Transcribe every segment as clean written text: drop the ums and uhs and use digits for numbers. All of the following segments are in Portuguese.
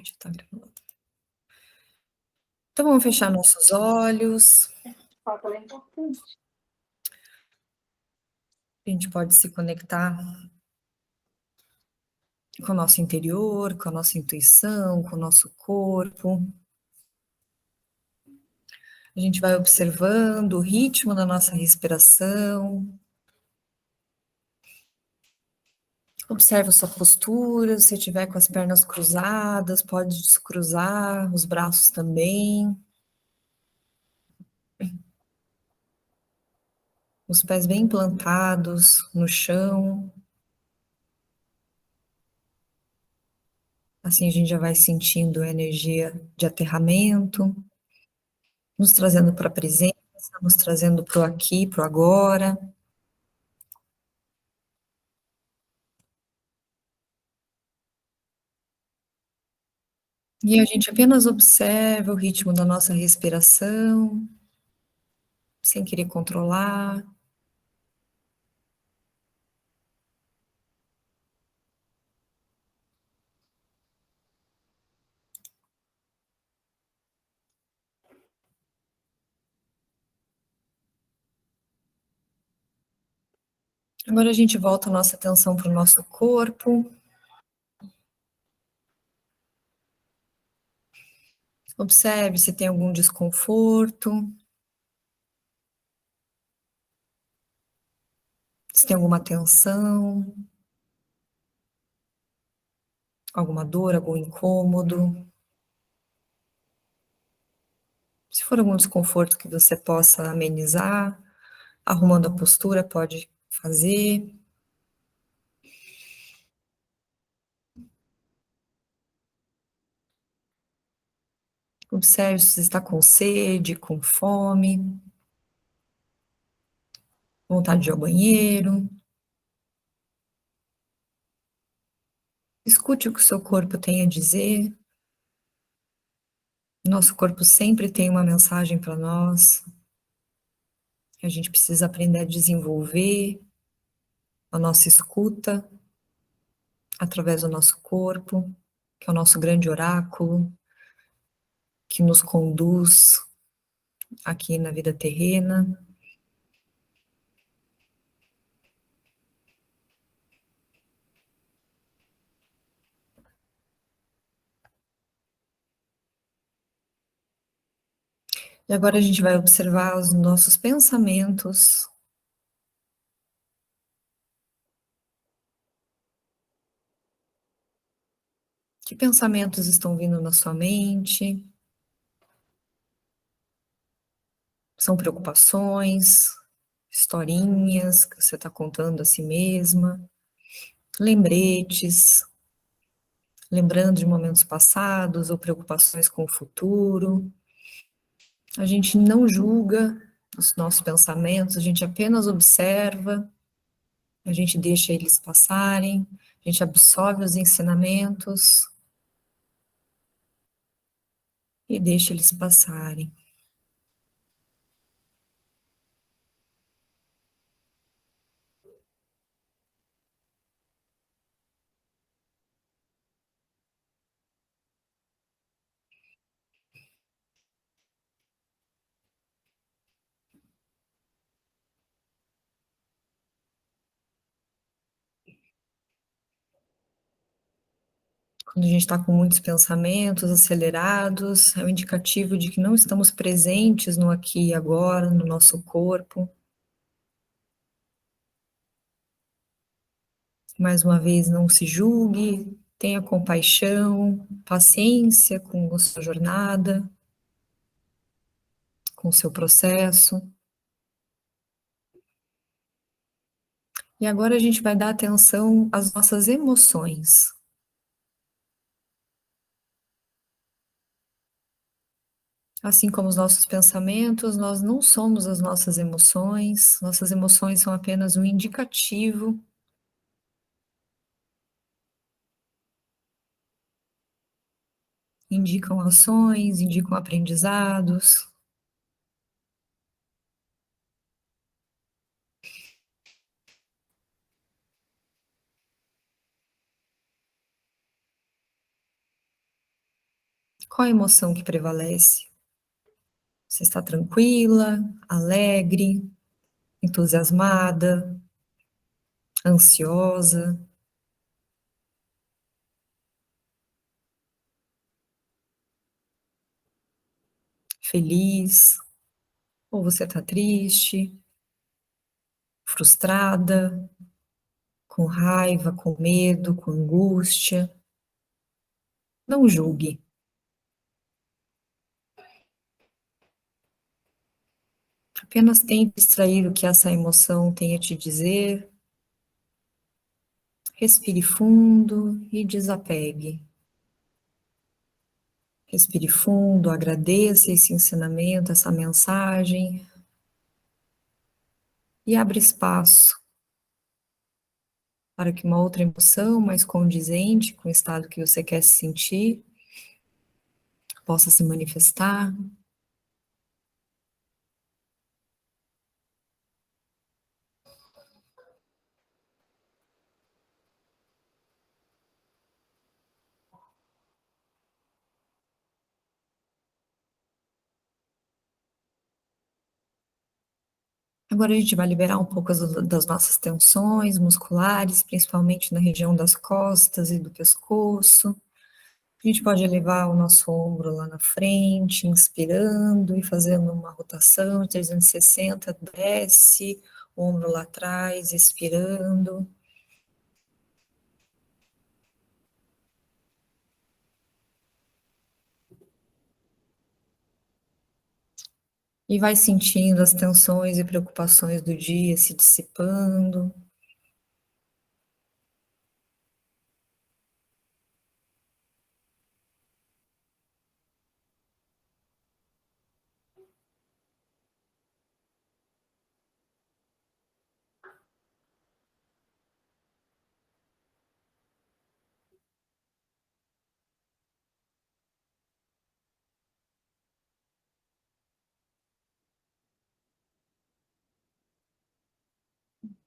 Já tá gravando. Então vamos fechar nossos olhos. A gente pode se conectar com o nosso interior, com a nossa intuição, com o nosso corpo. A gente vai observando o ritmo da nossa respiração. Observe a sua postura, se estiver com as pernas cruzadas, pode descruzar os braços também. Os pés bem plantados no chão. Assim a gente já vai sentindo a energia de aterramento, nos trazendo para a presença, nos trazendo para o aqui, para o agora. E a gente apenas observa o ritmo da nossa respiração, sem querer controlar. Agora a gente volta a nossa atenção para o nosso corpo. Observe se tem algum desconforto, se tem alguma tensão, alguma dor, algum incômodo. Se for algum desconforto que você possa amenizar, arrumando a postura, pode fazer. Observe se você está com sede, com fome, vontade de ir ao banheiro. Escute o que o seu corpo tem a dizer. Nosso corpo sempre tem uma mensagem para nós. A gente precisa aprender a desenvolver a nossa escuta através do nosso corpo, que é o nosso grande oráculo, que nos conduz aqui na vida terrena. E agora a gente vai observar os nossos pensamentos. Que pensamentos estão vindo na sua mente? São preocupações, historinhas que você está contando a si mesma, lembretes, lembrando de momentos passados ou preocupações com o futuro. A gente não julga os nossos pensamentos, a gente apenas observa, a gente deixa eles passarem, a gente absorve os ensinamentos e deixa eles passarem. Quando a gente está com muitos pensamentos acelerados, é um indicativo de que não estamos presentes no aqui e agora, no nosso corpo. Mais uma vez, não se julgue, tenha compaixão, paciência com a sua jornada, com o seu processo. E agora a gente vai dar atenção às nossas emoções. Assim como os nossos pensamentos, nós não somos as nossas emoções são apenas um indicativo, indicam ações, indicam aprendizados. Qual a emoção que prevalece? Você está tranquila, alegre, entusiasmada, ansiosa, feliz? Ou você está triste, frustrada, com raiva, com medo, com angústia? Não julgue. Apenas tente extrair o que essa emoção tem a te dizer. Respire fundo e desapegue. Respire fundo, agradeça esse ensinamento, essa mensagem e abra espaço para que uma outra emoção mais condizente com o estado que você quer se sentir possa se manifestar. Agora a gente vai liberar um pouco das nossas tensões musculares, principalmente na região das costas e do pescoço. A gente pode elevar o nosso ombro lá na frente, inspirando e fazendo uma rotação de 360, desce, o ombro lá atrás, expirando. E vai sentindo as tensões e preocupações do dia se dissipando.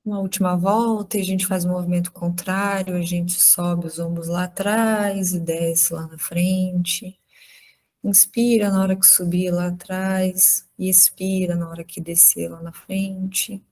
Uma última volta e a gente faz o movimento contrário, a gente sobe os ombros lá atrás e desce lá na frente. Inspira na hora que subir lá atrás e expira na hora que descer lá na frente.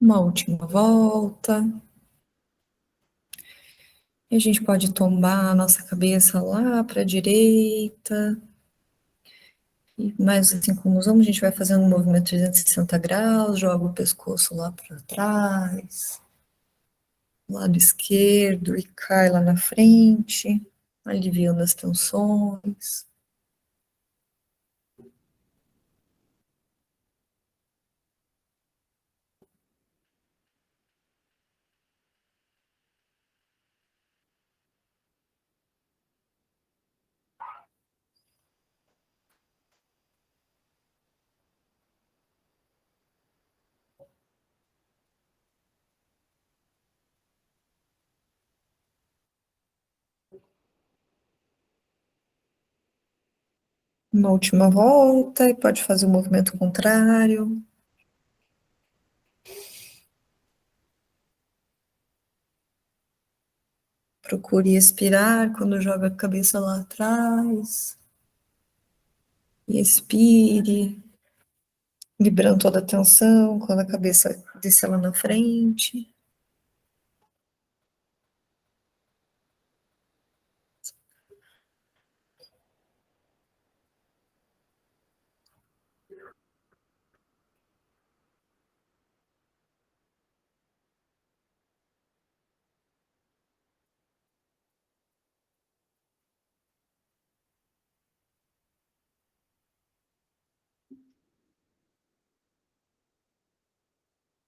Uma última volta. E a gente pode tombar a nossa cabeça lá para a direita. E mais assim como os ombros, a gente vai fazendo um movimento 360 graus, joga o pescoço lá para trás, lado esquerdo e cai lá na frente, aliviando as tensões. Uma última volta e pode fazer o movimento contrário. Procure expirar quando joga a cabeça lá atrás. E expire, liberando toda a tensão quando a cabeça descer lá na frente.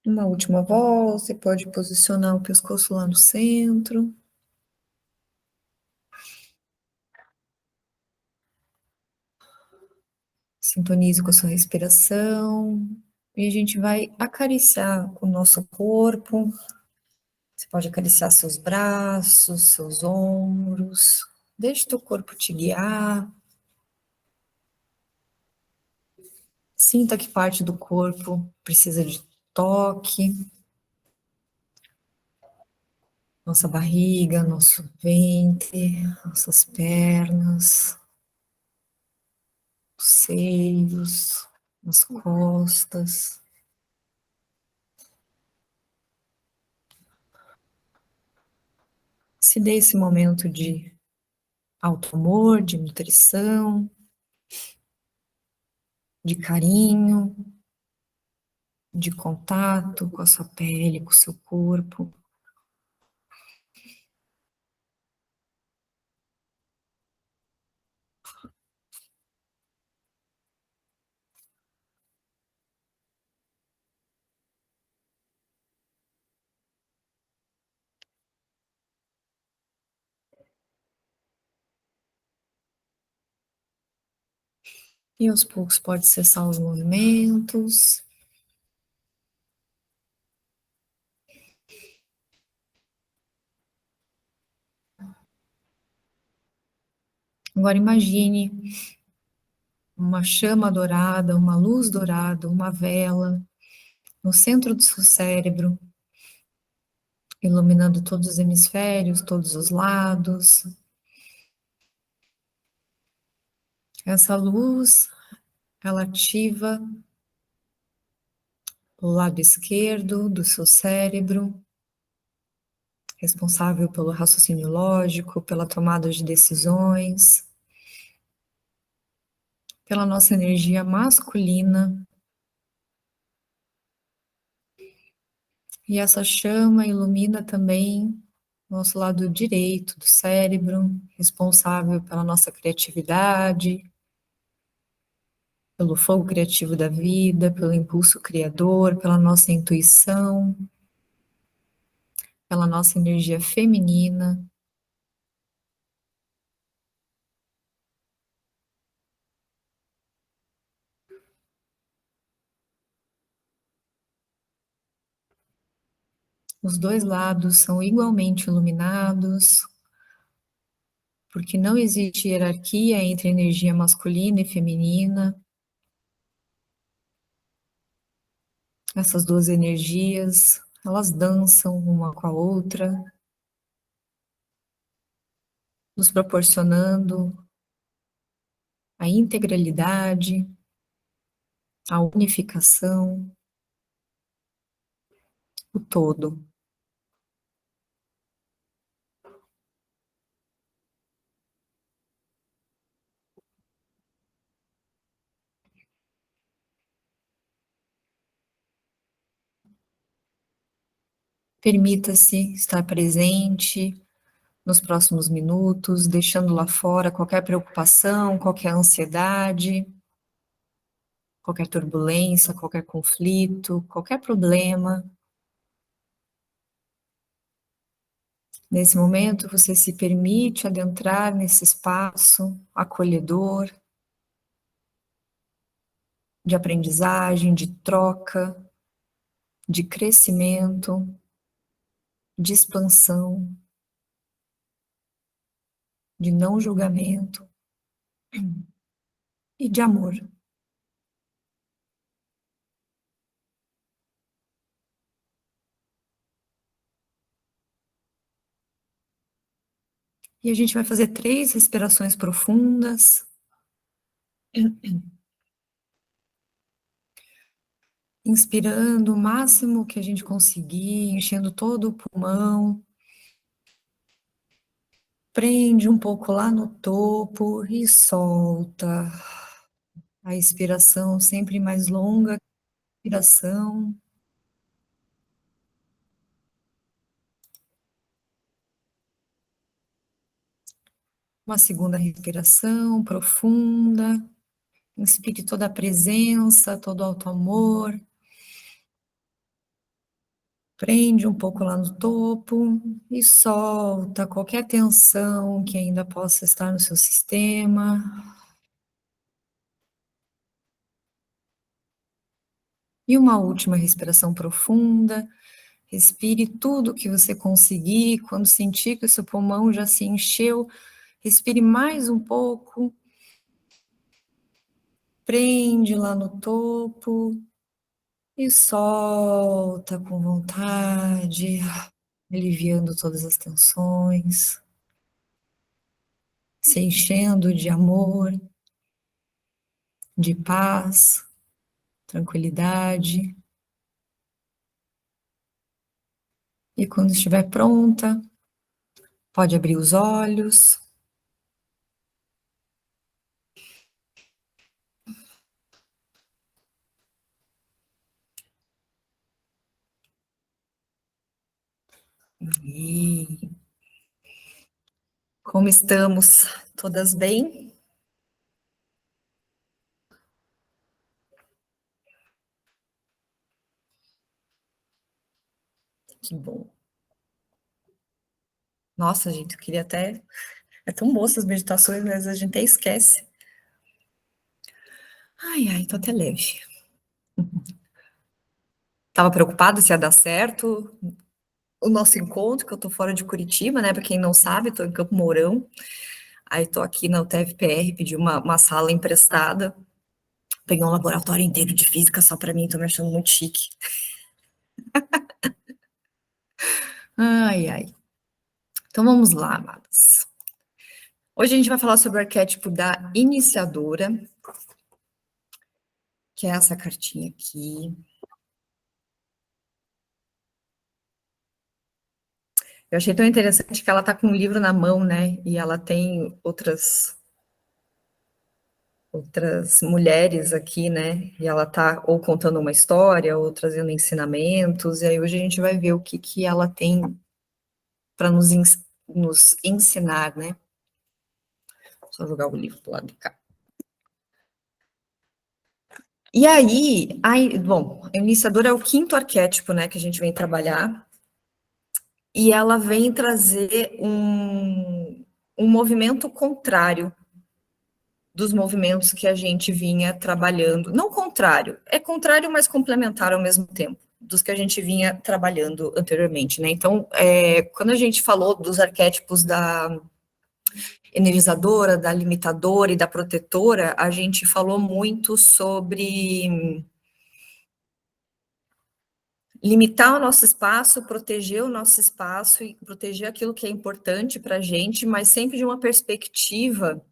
Uma última volta, você pode posicionar o pescoço lá no centro. Sintonize com a sua respiração e a gente vai acariciar o nosso corpo. Você pode acariciar seus braços, seus ombros. Deixe teu corpo te guiar. Sinta que parte do corpo precisa de toque. Nossa barriga, nosso ventre, nossas pernas, os seios, as costas. Se dê esse momento de alto amor, de nutrição, de carinho, de contato com a sua pele, com o seu corpo. E aos poucos pode cessar os movimentos. Agora imagine uma chama dourada, uma luz dourada, uma vela no centro do seu cérebro, iluminando todos os hemisférios, todos os lados. Essa luz, ela ativa o lado esquerdo do seu cérebro, responsável pelo raciocínio lógico, pela tomada de decisões, pela nossa energia masculina. E essa chama ilumina também nosso lado direito do cérebro, responsável pela nossa criatividade, pelo fogo criativo da vida, pelo impulso criador, pela nossa intuição, pela nossa energia feminina. Os dois lados são igualmente iluminados, porque não existe hierarquia entre energia masculina e feminina. Essas duas energias, elas dançam uma com a outra, nos proporcionando a integralidade, a unificação, o todo. Permita-se estar presente nos próximos minutos, deixando lá fora qualquer preocupação, qualquer ansiedade, qualquer turbulência, qualquer conflito, qualquer problema. Nesse momento, você se permite adentrar nesse espaço acolhedor, de aprendizagem, de troca, de crescimento, de expansão, de não julgamento e de amor. E a gente vai fazer 3 respirações profundas. Inspirando o máximo que a gente conseguir, enchendo todo o pulmão. Prende um pouco lá no topo e solta. A expiração sempre mais longa, inspiração. Uma segunda respiração profunda. Inspire toda a presença, todo o alto amor. Prende um pouco lá no topo e solta qualquer tensão que ainda possa estar no seu sistema. E uma última respiração profunda. Respire tudo que você conseguir. Quando sentir que o seu pulmão já se encheu, respire mais um pouco. Prende lá no topo e solta com vontade, aliviando todas as tensões, se enchendo de amor, de paz, tranquilidade. E quando estiver pronta, pode abrir os olhos. E como estamos? Todas bem? Que bom. Nossa, gente, eu queria até. É tão boa essas meditações, mas a gente até esquece. Ai, ai, tô até leve. Tava preocupada se ia dar certo o nosso encontro, que eu tô fora de Curitiba, né? Para quem não sabe, tô em Campo Mourão. Aí tô aqui na UTFPR, pedi uma sala emprestada. Peguei um laboratório inteiro de física só para mim, tô me achando muito chique. Ai, ai. Então vamos lá, amadas. Hoje a gente vai falar sobre o arquétipo da iniciadora, que é essa cartinha aqui. Eu achei tão interessante que ela tá com um livro na mão, né? E ela tem outras mulheres aqui, né? E ela tá ou contando uma história, ou trazendo ensinamentos. E aí hoje a gente vai ver o que ela tem para nos ensinar, né? Só jogar o livro do lado de cá. E aí, bom, a iniciadora é o quinto arquétipo, né, que a gente vem trabalhar, e ela vem trazer um movimento contrário dos movimentos que a gente vinha trabalhando. Não contrário, é contrário, mas complementar ao mesmo tempo, dos que a gente vinha trabalhando anteriormente, né? Então, quando a gente falou dos arquétipos da energizadora, da limitadora e da protetora, a gente falou muito sobre limitar o nosso espaço, proteger o nosso espaço e proteger aquilo que é importante para a gente, mas sempre de uma perspectiva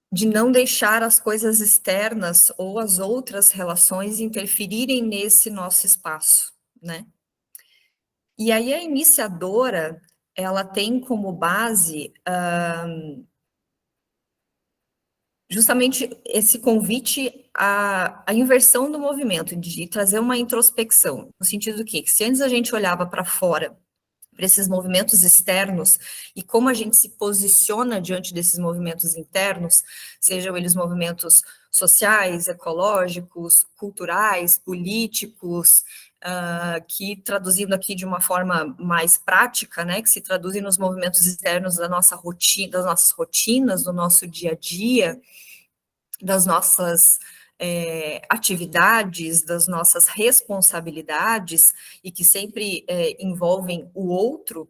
de não deixar as coisas externas ou as outras relações interferirem nesse nosso espaço, né? E aí a iniciadora, ela tem como base justamente esse convite à inversão do movimento, de trazer uma introspecção, no sentido do quê? Que se antes a gente olhava para fora, para esses movimentos externos, e como a gente se posiciona diante desses movimentos internos, sejam eles movimentos sociais, ecológicos, culturais, políticos, que traduzindo aqui de uma forma mais prática, né, que se traduzem nos movimentos externos da nossa rotina, das nossas rotinas, do nosso dia a dia, das nossas atividades, das nossas responsabilidades, e que sempre envolvem o outro,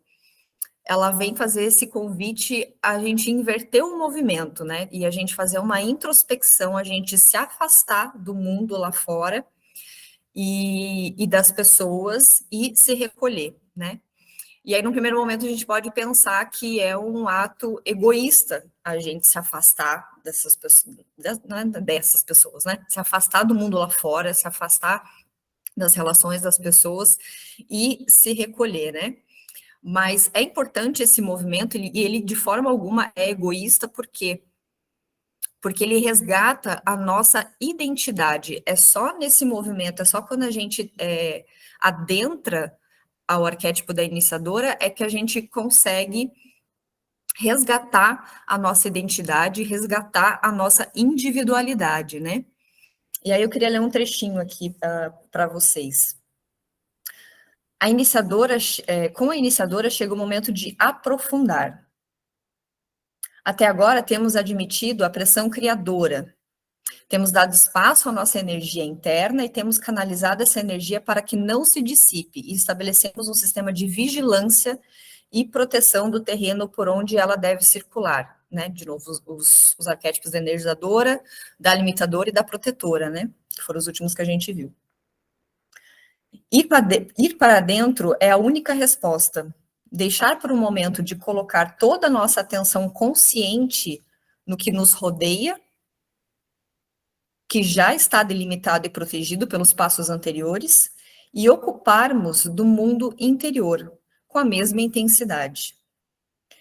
ela vem fazer esse convite a gente inverter o movimento, né? E a gente fazer uma introspecção, a gente se afastar do mundo lá fora e das pessoas e se recolher, né? E aí, no primeiro momento, a gente pode pensar que é um ato egoísta a gente se afastar dessas pessoas, dessas pessoas, né? Se afastar do mundo lá fora, se afastar das relações das pessoas e se recolher, né? Mas é importante esse movimento, e ele de forma alguma é egoísta, por quê? Porque ele resgata a nossa identidade. É só nesse movimento, é só quando a gente adentra ao arquétipo da iniciadora, é que a gente consegue resgatar a nossa identidade, resgatar a nossa individualidade, né? E aí eu queria ler um trechinho aqui para vocês. A iniciadora, com a iniciadora chega o momento de aprofundar. Até agora temos admitido a pressão criadora, Temos dado espaço à nossa energia interna e temos canalizado essa energia para que não se dissipe e estabelecemos um sistema de vigilância e proteção do terreno por onde ela deve circular, né? De novo, os arquétipos da energizadora, da limitadora e da protetora, né? Que foram os últimos que a gente viu. Ir para dentro é a única resposta. Deixar por um momento de colocar toda a nossa atenção consciente no que nos rodeia, que já está delimitado e protegido pelos passos anteriores, e ocuparmos do mundo interior com a mesma intensidade.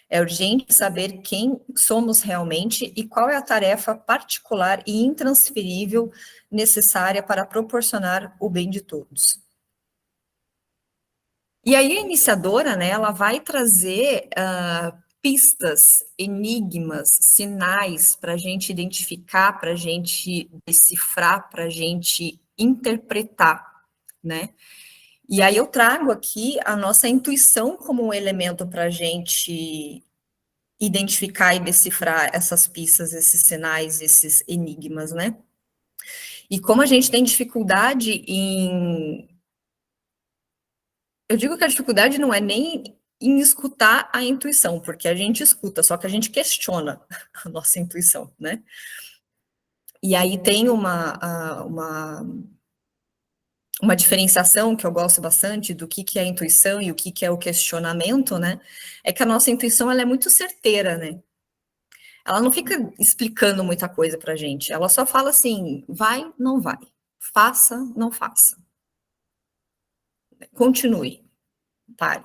É urgente saber quem somos realmente e qual é a tarefa particular e intransferível necessária para proporcionar o bem de todos. E aí a iniciadora, né, ela vai trazer pistas, enigmas, sinais para a gente identificar, para a gente decifrar, para a gente interpretar, né? E aí eu trago aqui a nossa intuição como um elemento para a gente identificar e decifrar essas pistas, esses sinais, esses enigmas, né? E como a gente tem dificuldade em... Eu digo que a dificuldade não é nem em escutar a intuição, porque a gente escuta, só que a gente questiona a nossa intuição, né? E aí tem uma diferenciação que eu gosto bastante do que é a intuição e o que é o questionamento, né? É que a nossa intuição, ela é muito certeira, né? Ela não fica explicando muita coisa pra gente, ela só fala assim, vai, não vai, faça, não faça, continue, pare.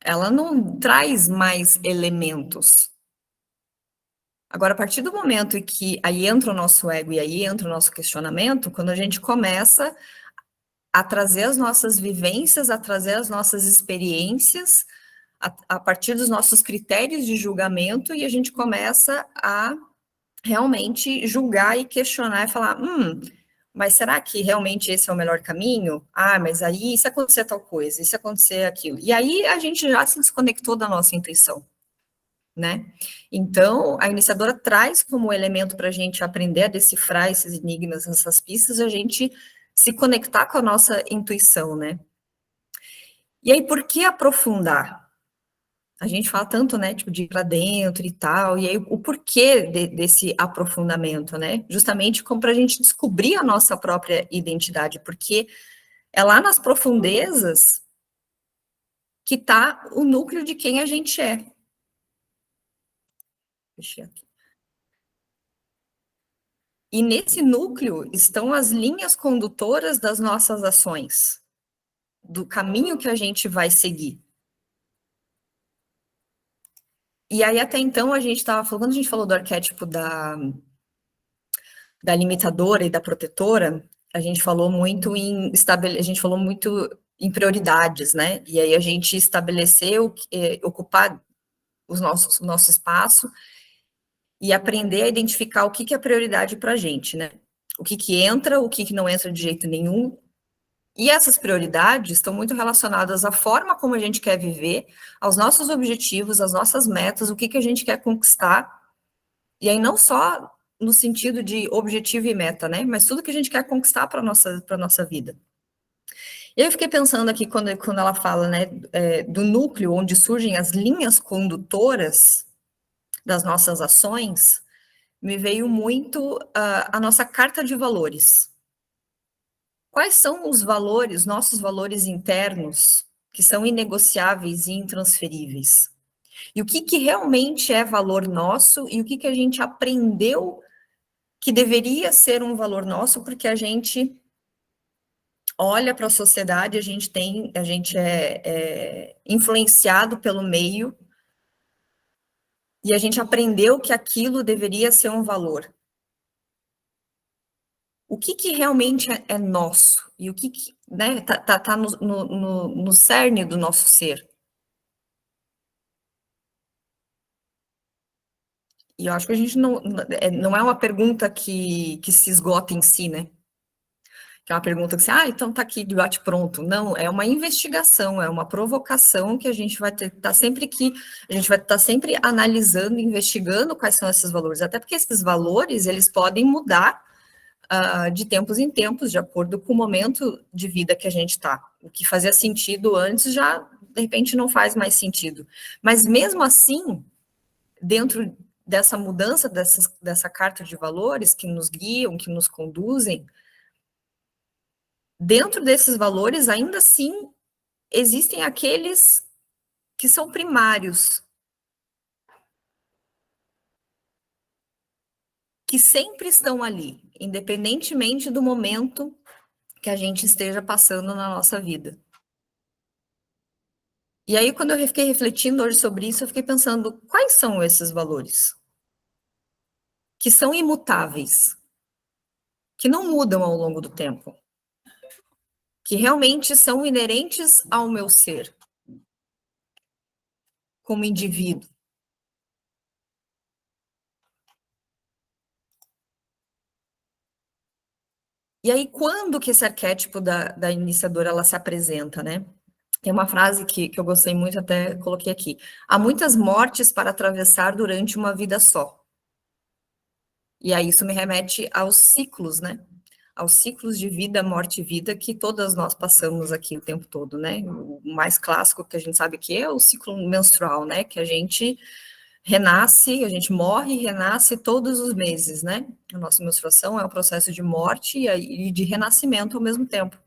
Ela não traz mais elementos. Agora, a partir do momento em que aí entra o nosso ego e aí entra o nosso questionamento, quando a gente começa a trazer as nossas vivências, a trazer as nossas experiências, a partir dos nossos critérios de julgamento, e a gente começa a realmente julgar e questionar e falar, mas será que realmente esse é o melhor caminho? Ah, mas aí, e se acontecer tal coisa, e se acontecer aquilo? E aí a gente já se desconectou da nossa intuição, né? Então, a iniciadora traz como elemento para a gente aprender a decifrar esses enigmas, essas pistas, a gente se conectar com a nossa intuição, né? E aí, por que aprofundar? A gente fala tanto, né, tipo, de ir para dentro e tal, e aí o porquê desse aprofundamento, né? Justamente como para a gente descobrir a nossa própria identidade, porque é lá nas profundezas que está o núcleo de quem a gente é. Deixa eu aqui. E nesse núcleo estão as linhas condutoras das nossas ações, do caminho que a gente vai seguir. E aí, até então, a gente estava falando, quando a gente falou do arquétipo da limitadora e da protetora, a gente falou muito a gente falou muito em prioridades, né? E aí a gente estabeleceu, ocupar o nosso espaço e aprender a identificar o que é prioridade para a gente, né? O que entra, o que não entra de jeito nenhum. E essas prioridades estão muito relacionadas à forma como a gente quer viver, aos nossos objetivos, às nossas metas, o que a gente quer conquistar. E aí não só no sentido de objetivo e meta, né? Mas tudo que a gente quer conquistar para a nossa vida. E aí eu fiquei pensando aqui, quando ela fala, né, do núcleo onde surgem as linhas condutoras das nossas ações, me veio muito a nossa carta de valores. Quais são os valores, nossos valores internos, que são inegociáveis e intransferíveis? E o que realmente é valor nosso e o que a gente aprendeu que deveria ser um valor nosso, porque a gente olha para a sociedade, a gente é influenciado pelo meio e a gente aprendeu que aquilo deveria ser um valor. O que realmente é nosso e o que né, tá no cerne do nosso ser. E eu acho que a gente não é uma pergunta que se esgota em si, né? Que é uma pergunta que você, então tá aqui de bate-pronto. Não, é uma investigação, é uma provocação que a gente vai estar sempre analisando, investigando quais são esses valores, até porque esses valores, eles podem mudar de tempos em tempos, de acordo com o momento de vida que a gente está. O que fazia sentido antes já, de repente, não faz mais sentido. Mas mesmo assim, dentro dessa mudança, dessa carta de valores que nos guiam, que nos conduzem, dentro desses valores, ainda assim, existem aqueles que são primários, que sempre estão ali, independentemente do momento que a gente esteja passando na nossa vida. E aí, quando eu fiquei refletindo hoje sobre isso, eu fiquei pensando, quais são esses valores? Que são imutáveis, que não mudam ao longo do tempo, que realmente são inerentes ao meu ser, como indivíduo. E aí, quando que esse arquétipo da iniciadora, ela se apresenta, né? Tem uma frase que eu gostei muito, até coloquei aqui. Há muitas mortes para atravessar durante uma vida só. E aí isso me remete aos ciclos, né? Aos ciclos de vida, morte e vida que todas nós passamos aqui o tempo todo, né? O mais clássico que a gente sabe que é o ciclo menstrual, né? Que a gente renasce, a gente morre e renasce todos os meses, né? A nossa menstruação é um processo de morte e de renascimento ao mesmo tempo.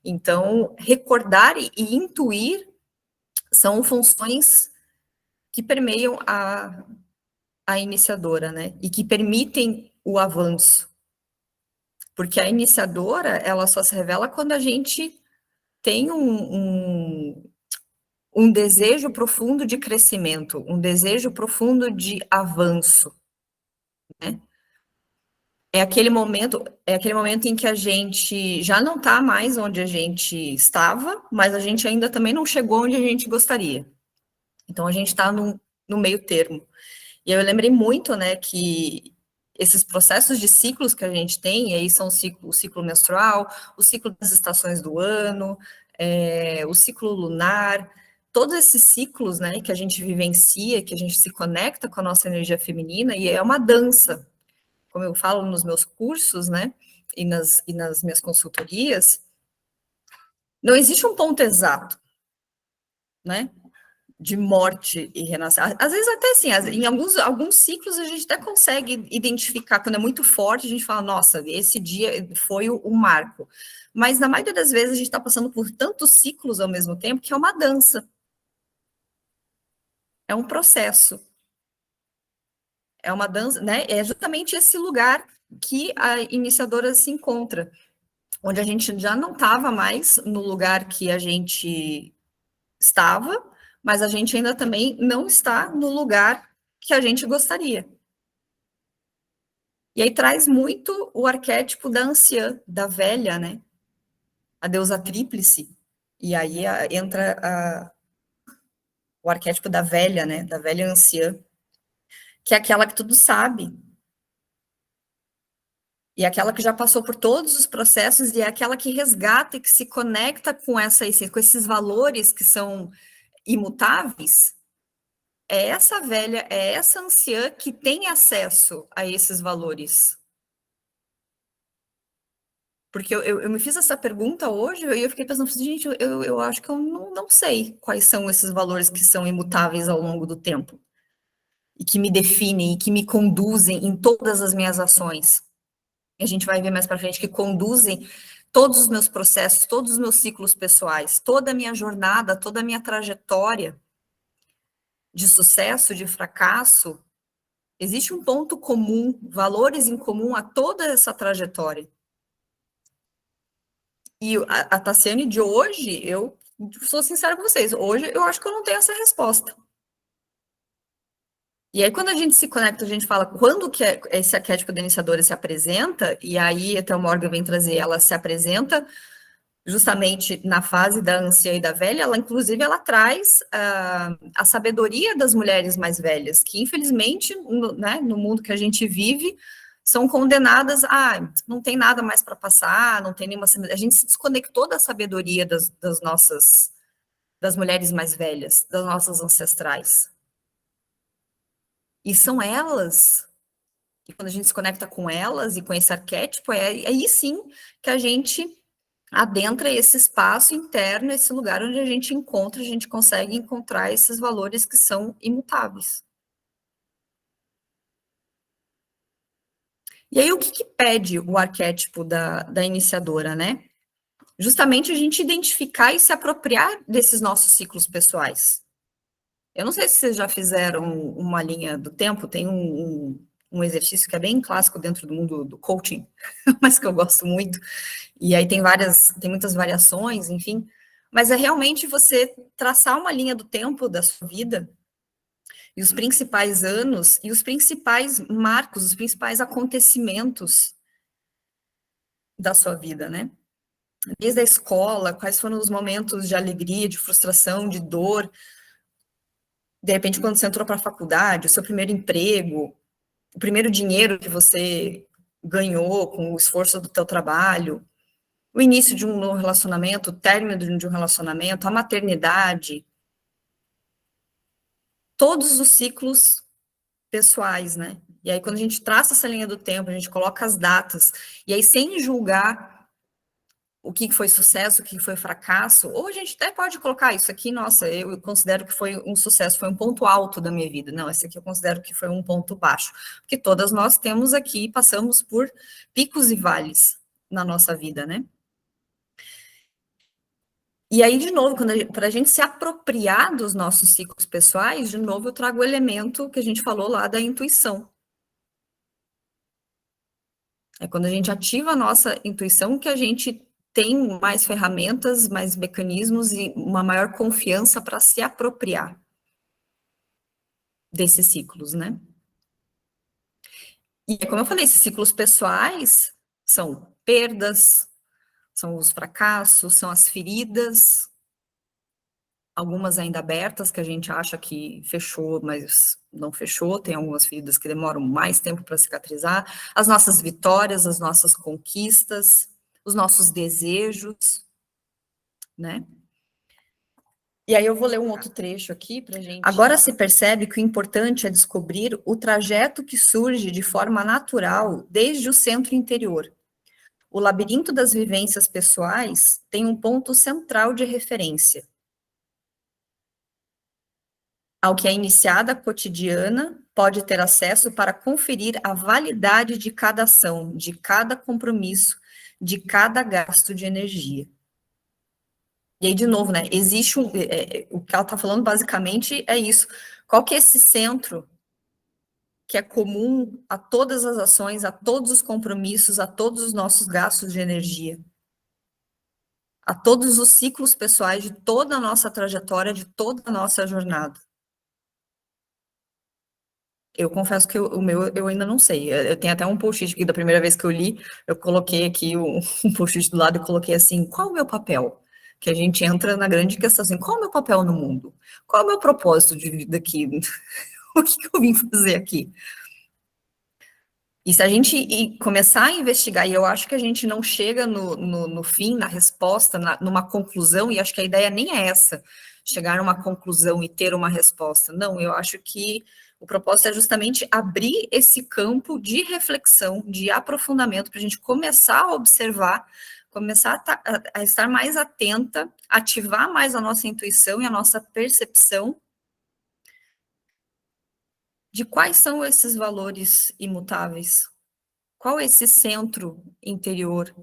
Então, recordar e intuir são funções que permeiam a iniciadora, né? E que permitem o avanço. Porque a iniciadora, ela só se revela quando a gente tem um desejo profundo de crescimento, um desejo profundo de avanço, né? É aquele momento em que a gente já não está mais onde a gente estava, mas a gente ainda também não chegou onde a gente gostaria. Então a gente está no meio termo. E eu lembrei muito, né, que esses processos de ciclos que a gente tem, e aí são o ciclo menstrual, o ciclo das estações do ano, o ciclo lunar, todos esses ciclos, né, que a gente vivencia, que a gente se conecta com a nossa energia feminina, e é uma dança, como eu falo nos meus cursos, né, e nas minhas consultorias, não existe um ponto exato, né, de morte e renascimento. Às vezes até assim, em alguns ciclos a gente até consegue identificar, quando é muito forte, a gente fala, nossa, esse dia foi o marco. Mas na maioria das vezes a gente está passando por tantos ciclos ao mesmo tempo que é uma dança. É um processo. É uma dança, né? É justamente esse lugar que a iniciadora se encontra, onde a gente já não estava mais no lugar que a gente estava, mas a gente ainda também não está no lugar que a gente gostaria. E aí traz muito o arquétipo da anciã, da velha, né? A deusa tríplice. E aí entra o arquétipo da velha, né? Da velha anciã, que é aquela que tudo sabe. E é aquela que já passou por todos os processos e é aquela que resgata e que se conecta com com esses valores que são imutáveis. É essa velha, é essa anciã que tem acesso a esses valores. Porque eu me fiz essa pergunta hoje e eu fiquei pensando, gente, eu acho que eu não sei quais são esses valores que são imutáveis ao longo do tempo e que me definem e que me conduzem em todas as minhas ações. E a gente vai ver mais para frente que conduzem todos os meus processos, todos os meus ciclos pessoais, toda a minha jornada, toda a minha trajetória de sucesso, de fracasso. Existe um ponto comum, valores em comum a toda essa trajetória. E a Tassiane de hoje, eu sou sincera com vocês, hoje eu acho que eu não tenho essa resposta. E aí, quando a gente se conecta, a gente fala quando que esse arquétipo da iniciadora se apresenta, e aí até o Morgan vem trazer, ela se apresenta justamente na fase da anciã e da velha, ela inclusive ela traz a sabedoria das mulheres mais velhas, que infelizmente, no mundo que a gente vive, são condenadas a não tem nada mais para passar, não tem nenhuma. A gente se desconectou da sabedoria das mulheres mais velhas, das nossas ancestrais. E são elas, e quando a gente se conecta com elas e com esse arquétipo, é aí sim que a gente adentra esse espaço interno, esse lugar onde a gente consegue encontrar esses valores que são imutáveis. E aí, o que pede o arquétipo da iniciadora, né? Justamente a gente identificar e se apropriar desses nossos ciclos pessoais. Eu não sei se vocês já fizeram uma linha do tempo, tem um exercício que é bem clássico dentro do mundo do coaching, mas que eu gosto muito, e aí tem muitas variações, enfim, mas é realmente você traçar uma linha do tempo da sua vida, e os principais anos, e os principais marcos, os principais acontecimentos da sua vida, né? Desde a escola, quais foram os momentos de alegria, de frustração, de dor, de repente quando você entrou para a faculdade, o seu primeiro emprego, o primeiro dinheiro que você ganhou com o esforço do teu trabalho, o início de um novo relacionamento, o término de um relacionamento, a maternidade, todos os ciclos pessoais, né? E aí, quando a gente traça essa linha do tempo, a gente coloca as datas, e aí, sem julgar o que foi sucesso, o que foi fracasso, ou a gente até pode colocar isso aqui, nossa, eu considero que foi um sucesso, foi um ponto alto da minha vida. Não, esse aqui eu considero que foi um ponto baixo. Porque todas nós temos aqui, passamos por picos e vales na nossa vida, né? E aí, de novo, para a gente se apropriar dos nossos ciclos pessoais, de novo, eu trago o elemento que a gente falou lá da intuição. É quando a gente ativa a nossa intuição que a gente tem mais ferramentas, mais mecanismos e uma maior confiança para se apropriar desses ciclos, né? E como eu falei, esses ciclos pessoais são perdas, são os fracassos, são as feridas, algumas ainda abertas, que a gente acha que fechou, mas não fechou, tem algumas feridas que demoram mais tempo para cicatrizar, as nossas vitórias, as nossas conquistas, os nossos desejos, né? E aí eu vou ler um outro trecho aqui para gente. Agora se percebe que o importante é descobrir o trajeto que surge de forma natural desde o centro interior. O labirinto das vivências pessoais tem um ponto central de referência, ao que a iniciada cotidiana pode ter acesso para conferir a validade de cada ação, de cada compromisso, de cada gasto de energia. E aí, de novo, né, existe o que ela está falando basicamente é isso. Qual que é esse centro que é comum a todas as ações, a todos os compromissos, a todos os nossos gastos de energia? A todos os ciclos pessoais de toda a nossa trajetória, de toda a nossa jornada. Eu confesso que o meu eu ainda não sei. Eu tenho até um post-it aqui da primeira vez que eu li, eu coloquei aqui um post-it do lado e coloquei assim: qual o meu papel? Que a gente entra na grande questão assim: qual é o meu papel no mundo? Qual é o meu propósito de vida aqui? O que eu vim fazer aqui? E se a gente começar a investigar, e eu acho que a gente não chega no fim, na resposta, numa conclusão, e acho que a ideia nem é essa, chegar numa conclusão e ter uma resposta. Não, eu acho que o propósito é justamente abrir esse campo de reflexão, de aprofundamento, para a gente começar a observar, começar a estar mais atenta, ativar mais a nossa intuição e a nossa percepção de quais são esses valores imutáveis. Qual é esse centro interior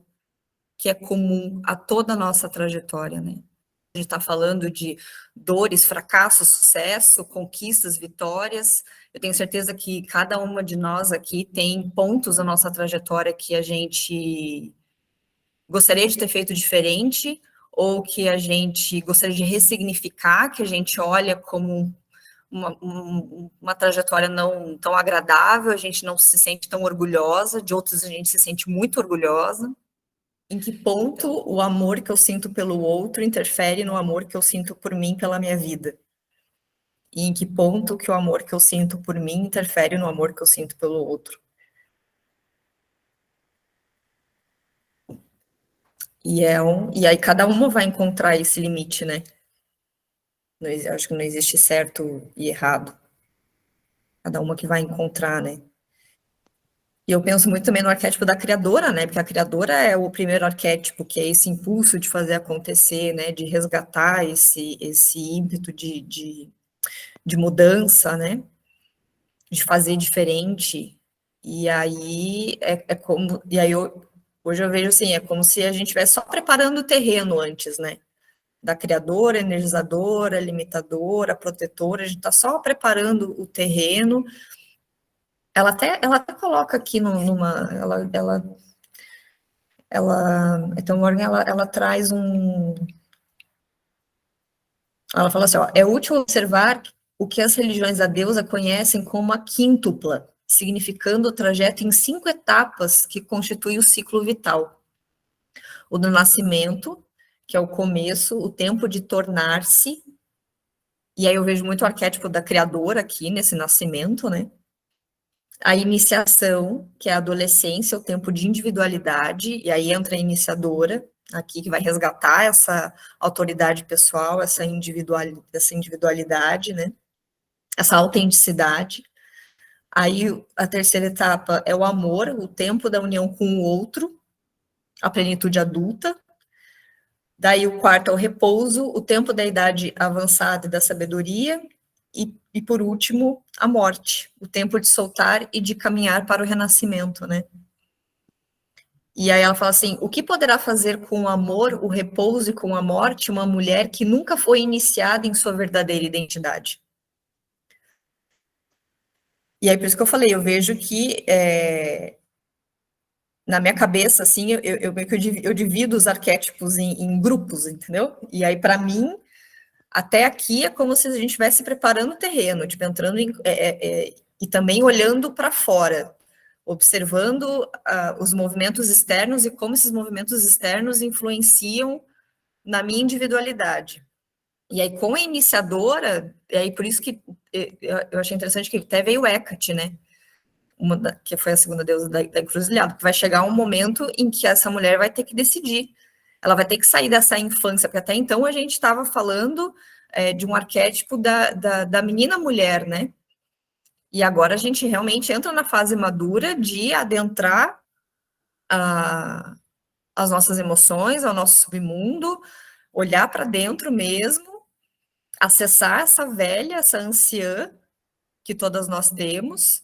que é comum a toda a nossa trajetória, né? A gente está falando de dores, fracassos, sucesso, conquistas, vitórias. Eu tenho certeza que cada uma de nós aqui tem pontos da nossa trajetória que a gente gostaria de ter feito diferente, ou que a gente gostaria de ressignificar, que a gente olha como uma trajetória não tão agradável, a gente não se sente tão orgulhosa, de outros a gente se sente muito orgulhosa. Em que ponto o amor que eu sinto pelo outro interfere no amor que eu sinto por mim, pela minha vida? E em que ponto que o amor que eu sinto por mim interfere no amor que eu sinto pelo outro? E aí cada uma vai encontrar esse limite, né? Acho que não existe certo e errado. Cada uma que vai encontrar, né? E eu penso muito também no arquétipo da criadora, né? Porque a criadora é o primeiro arquétipo, que é esse impulso de fazer acontecer, né? De resgatar esse ímpeto de mudança, né? De fazer diferente. E aí é como. E aí hoje eu vejo assim, é como se a gente estivesse só preparando o terreno antes, né? Da criadora, energizadora, limitadora, protetora, a gente está só preparando o terreno. Ela até coloca aqui numa. Então, Morgan, ela traz um. Ela fala assim: ó, é útil observar o que as religiões da deusa conhecem como a quíntupla, significando o trajeto em 5 etapas que constitui o ciclo vital. O do nascimento, que é o começo, o tempo de tornar-se, e aí eu vejo muito o arquétipo da criadora aqui nesse nascimento, né? A iniciação, que é a adolescência, o tempo de individualidade, e aí entra a iniciadora, aqui, que vai resgatar essa autoridade pessoal, essa individualidade, né? Essa autenticidade. Aí a terceira etapa é o amor, o tempo da união com o outro, a plenitude adulta. Daí o quarto é o repouso, o tempo da idade avançada e da sabedoria. E por último, a morte, o tempo de soltar e de caminhar para o renascimento, né? E aí ela fala assim: o que poderá fazer com o amor, o repouso e com a morte uma mulher que nunca foi iniciada em sua verdadeira identidade? E aí, por isso que eu falei, eu vejo que na minha cabeça, assim, eu divido os arquétipos em grupos, entendeu? E aí, para mim, até aqui é como se a gente estivesse preparando o terreno, tipo, entrando e também olhando para fora, observando os movimentos externos e como esses movimentos externos influenciam na minha individualidade. E aí, com a iniciadora, e aí por isso que eu achei interessante que até veio Hecate, né? Que foi a segunda deusa da encruzilhada, porque vai chegar um momento em que essa mulher vai ter que decidir. Ela vai ter que sair dessa infância, porque até então a gente estava falando de um arquétipo da menina mulher, né? E agora a gente realmente entra na fase madura de adentrar as nossas emoções, ao nosso submundo, olhar para dentro mesmo, acessar essa velha, essa anciã que todas nós temos,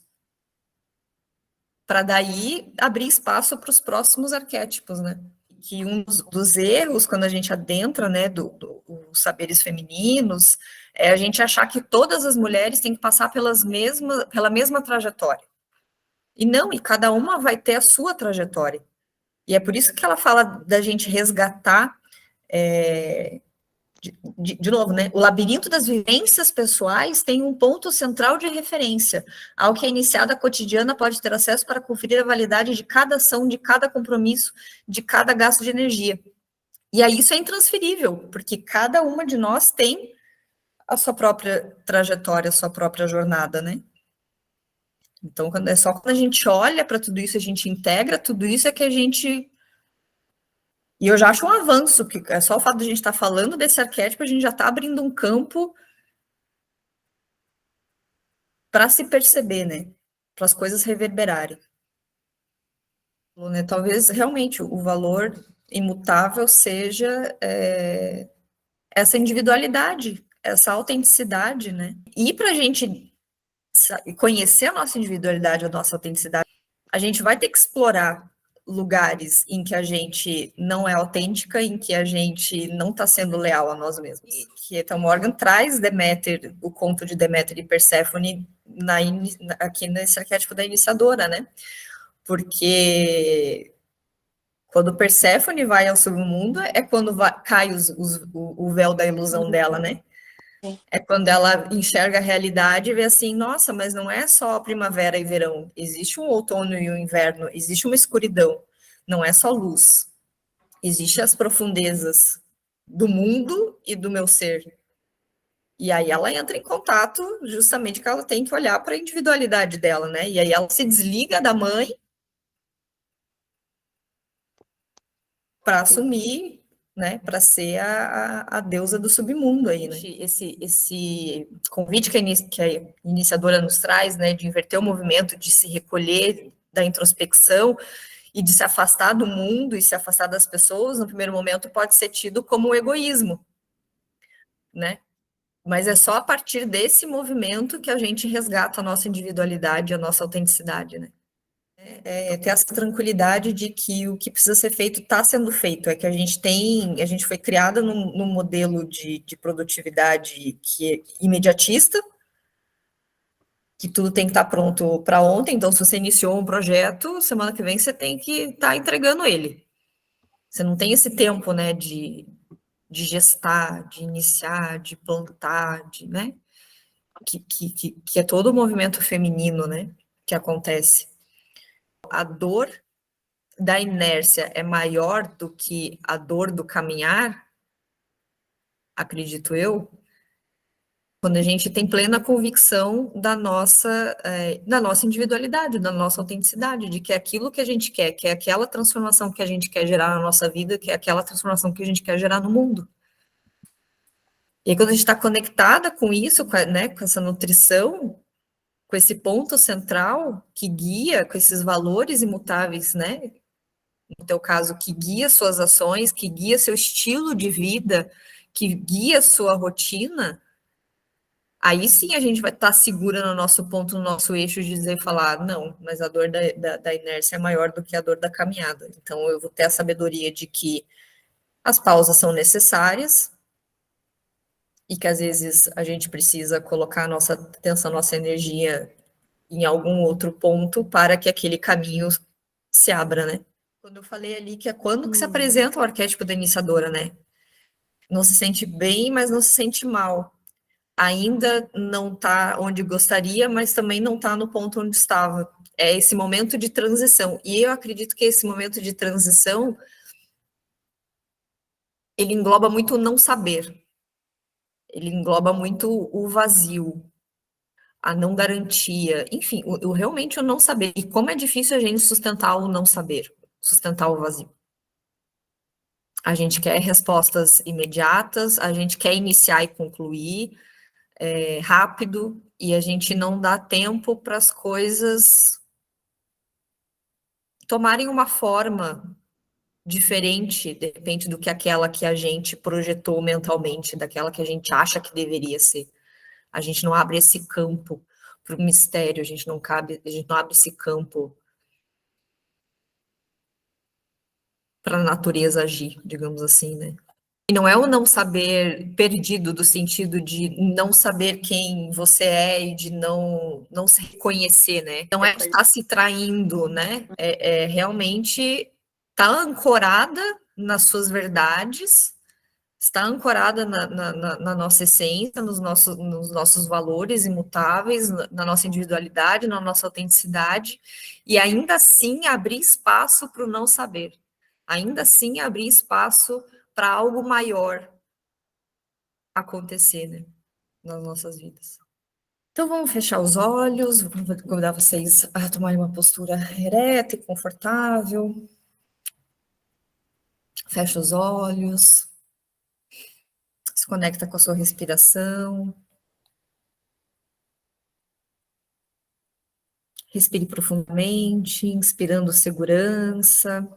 para daí abrir espaço para os próximos arquétipos, né? Que um dos erros, quando a gente adentra, né, dos saberes femininos, é a gente achar que todas as mulheres têm que passar pela mesma trajetória. E não, e cada uma vai ter a sua trajetória. E é por isso que ela fala da gente resgatar de novo, né? O labirinto das vivências pessoais tem um ponto central de referência, ao que a iniciada cotidiana pode ter acesso para conferir a validade de cada ação, de cada compromisso, de cada gasto de energia. E aí isso é intransferível, porque cada uma de nós tem a sua própria trajetória, a sua própria jornada, né? Então, é só quando a gente olha para tudo isso, a gente integra tudo isso, é que a gente. E eu já acho um avanço, que é só o fato de a gente estar falando desse arquétipo, a gente já está abrindo um campo para se perceber, né? Para as coisas reverberarem. Né? Talvez realmente o valor imutável seja essa individualidade, essa autenticidade, né? E para a gente conhecer a nossa individualidade, a nossa autenticidade, a gente vai ter que explorar lugares em que a gente não é autêntica, em que a gente não está sendo leal a nós mesmos. Que então Morgan traz Deméter, o conto de Deméter e Perséfone aqui nesse arquétipo da iniciadora, né? Porque quando Perséfone vai ao submundo é quando cai o véu da ilusão dela, né? É quando ela enxerga a realidade e vê assim, nossa, mas não é só primavera e verão, existe um outono e um inverno, existe uma escuridão, não é só luz, existe as profundezas do mundo e do meu ser. E aí ela entra em contato justamente que ela tem que olhar para a individualidade dela, né? E aí ela se desliga da mãe para assumir, né, para ser a deusa do submundo aí, né? Esse convite que a iniciadora nos traz, né, de inverter o movimento, de se recolher da introspecção e de se afastar do mundo e se afastar das pessoas, no primeiro momento pode ser tido como um egoísmo, né? Mas é só a partir desse movimento que a gente resgata a nossa individualidade, a nossa autenticidade, né? Ter essa tranquilidade de que o que precisa ser feito está sendo feito. É que a gente foi criada num modelo de produtividade que é imediatista, que tudo tem que estar pronto para ontem. Então, se você iniciou um projeto, semana que vem você tem que estar entregando ele. Você não tem esse tempo, né, de gestar, de iniciar, de plantar, né? Que é todo o movimento feminino, né, que acontece. A dor da inércia é maior do que a dor do caminhar, acredito eu, quando a gente tem plena convicção da nossa individualidade, da nossa autenticidade, de que é aquilo que a gente quer, que é aquela transformação que a gente quer gerar na nossa vida, que é aquela transformação que a gente quer gerar no mundo. E aí, quando a gente está conectada com isso, né, com essa nutrição, com esse ponto central que guia, com esses valores imutáveis, né, no teu caso, que guia suas ações, que guia seu estilo de vida, que guia sua rotina, aí sim a gente vai estar segura no nosso ponto, no nosso eixo de dizer, falar, não, mas a dor da inércia é maior do que a dor da caminhada. Então eu vou ter a sabedoria de que as pausas são necessárias e que às vezes a gente precisa colocar a nossa atenção, nossa energia em algum outro ponto para que aquele caminho se abra, né? Quando eu falei ali que é quando que se apresenta o arquétipo da iniciadora, né? Não se sente bem, mas não se sente mal. Ainda não está onde gostaria, mas também não está no ponto onde estava. É esse momento de transição. E eu acredito que esse momento de transição, ele engloba muito o não saber. Ele engloba muito o vazio, a não garantia. Enfim, realmente o não saber. E como é difícil a gente sustentar o não saber, sustentar o vazio. A gente quer respostas imediatas, a gente quer iniciar e concluir rápido, e a gente não dá tempo para as coisas tomarem uma forma diferente, de repente, do que aquela que a gente projetou mentalmente, daquela que a gente acha que deveria ser. A gente não abre esse campo para o mistério, a gente não abre esse campo para a natureza agir, digamos assim, né? E não é o não saber perdido, do sentido de não saber quem você é e de não se reconhecer, né? Não é estar se traindo, né? É realmente estar ancorada nas suas verdades, estar ancorada na nossa essência, nos nossos valores imutáveis, na nossa individualidade, na nossa autenticidade, e ainda assim abrir espaço para o não saber. Ainda assim abrir espaço para algo maior acontecer, né, nas nossas vidas. Então vamos fechar os olhos, vou convidar vocês a tomarem uma postura ereta e confortável. Fecha os olhos, se conecta com a sua respiração. Respire profundamente, inspirando segurança,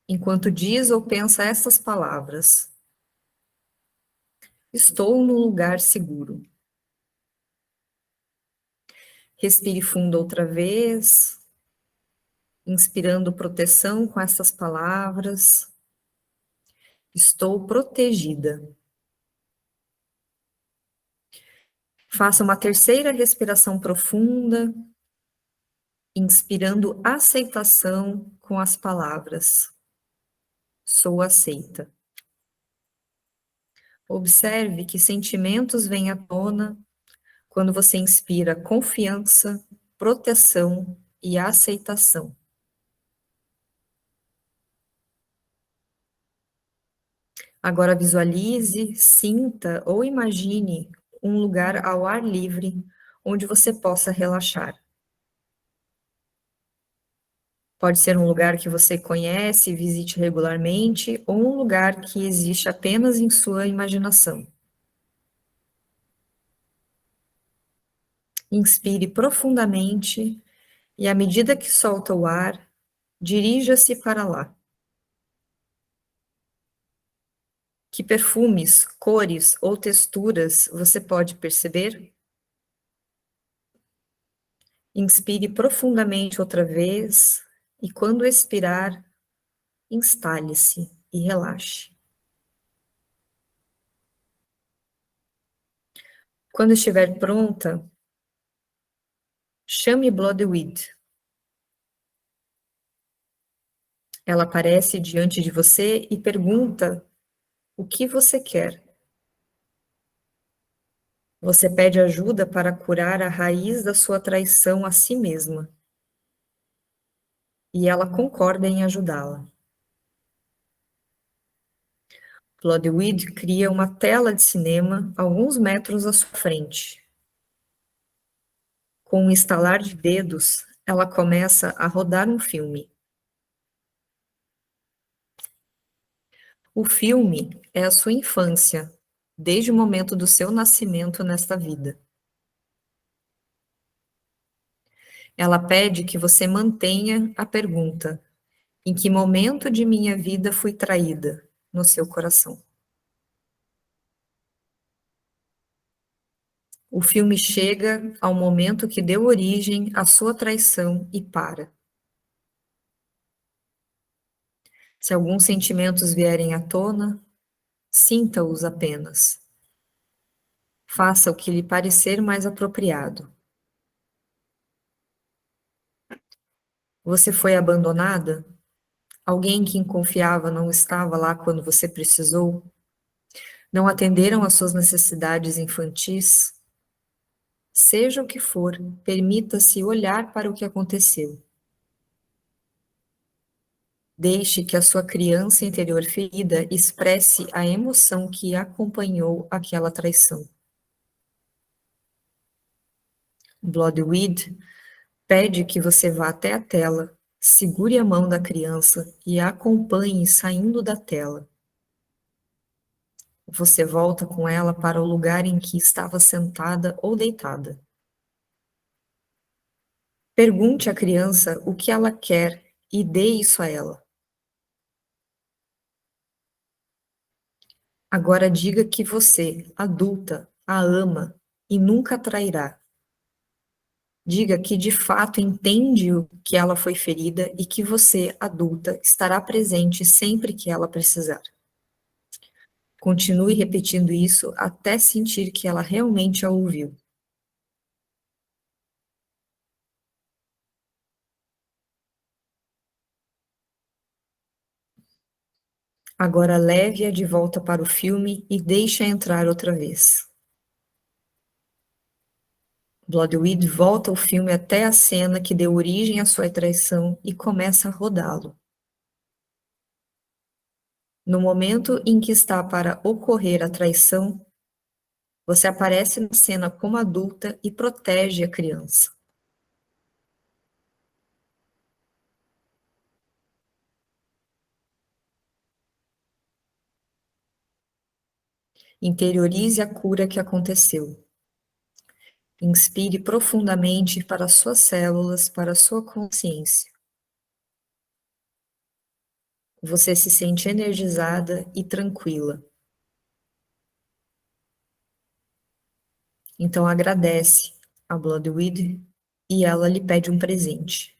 enquanto diz ou pensa essas palavras. Estou num lugar seguro. Respire fundo outra vez, inspirando proteção com essas palavras. Estou protegida. Faça uma terceira respiração profunda, inspirando aceitação com as palavras. Sou aceita. Observe que sentimentos vêm à tona quando você inspira confiança, proteção e aceitação. Agora visualize, sinta ou imagine um lugar ao ar livre onde você possa relaxar. Pode ser um lugar que você conhece e visite regularmente, ou um lugar que existe apenas em sua imaginação. Inspire profundamente e, à medida que solta o ar, dirija-se para lá. Que perfumes, cores ou texturas você pode perceber? Inspire profundamente outra vez e, quando expirar, instale-se e relaxe. Quando estiver pronta, chame Bloodweed. Ela aparece diante de você e pergunta o que você quer. Você pede ajuda para curar a raiz da sua traição a si mesma. E ela concorda em ajudá-la. Bloodweed cria uma tela de cinema alguns metros à sua frente. Com um estalar de dedos, ela começa a rodar um filme. O filme é a sua infância, desde o momento do seu nascimento nesta vida. Ela pede que você mantenha a pergunta: em que momento de minha vida fui traída? No seu coração. O filme chega ao momento que deu origem à sua traição e para. Se alguns sentimentos vierem à tona, sinta-os apenas. Faça o que lhe parecer mais apropriado. Você foi abandonada? Alguém em quem confiava não estava lá quando você precisou? Não atenderam às suas necessidades infantis? Seja o que for, permita-se olhar para o que aconteceu. Deixe que a sua criança interior ferida expresse a emoção que acompanhou aquela traição. Bloodweed pede que você vá até a tela, segure a mão da criança e a acompanhe saindo da tela. Você volta com ela para o lugar em que estava sentada ou deitada. Pergunte à criança o que ela quer e dê isso a ela. Agora diga que você, adulta, a ama e nunca a trairá. Diga que de fato entende o que ela foi ferida e que você, adulta, estará presente sempre que ela precisar. Continue repetindo isso até sentir que ela realmente a ouviu. Agora leve-a de volta para o filme e deixe-a entrar outra vez. Bloodweed volta o filme até a cena que deu origem à sua traição e começa a rodá-lo. No momento em que está para ocorrer a traição, você aparece na cena como adulta e protege a criança. Interiorize a cura que aconteceu. Inspire profundamente para suas células, para sua consciência. Você se sente energizada e tranquila. Então agradece a Bloodweed e ela lhe pede um presente.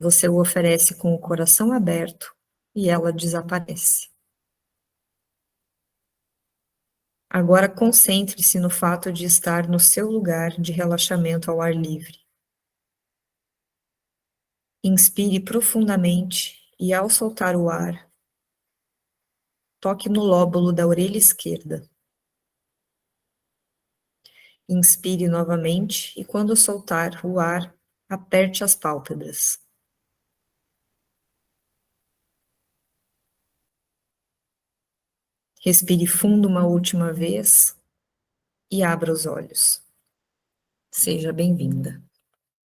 Você o oferece com o coração aberto e ela desaparece. Agora concentre-se no fato de estar no seu lugar de relaxamento ao ar livre. Inspire profundamente e, ao soltar o ar, toque no lóbulo da orelha esquerda. Inspire novamente e, quando soltar o ar, aperte as pálpebras. Respire fundo uma última vez e abra os olhos. Seja bem-vinda.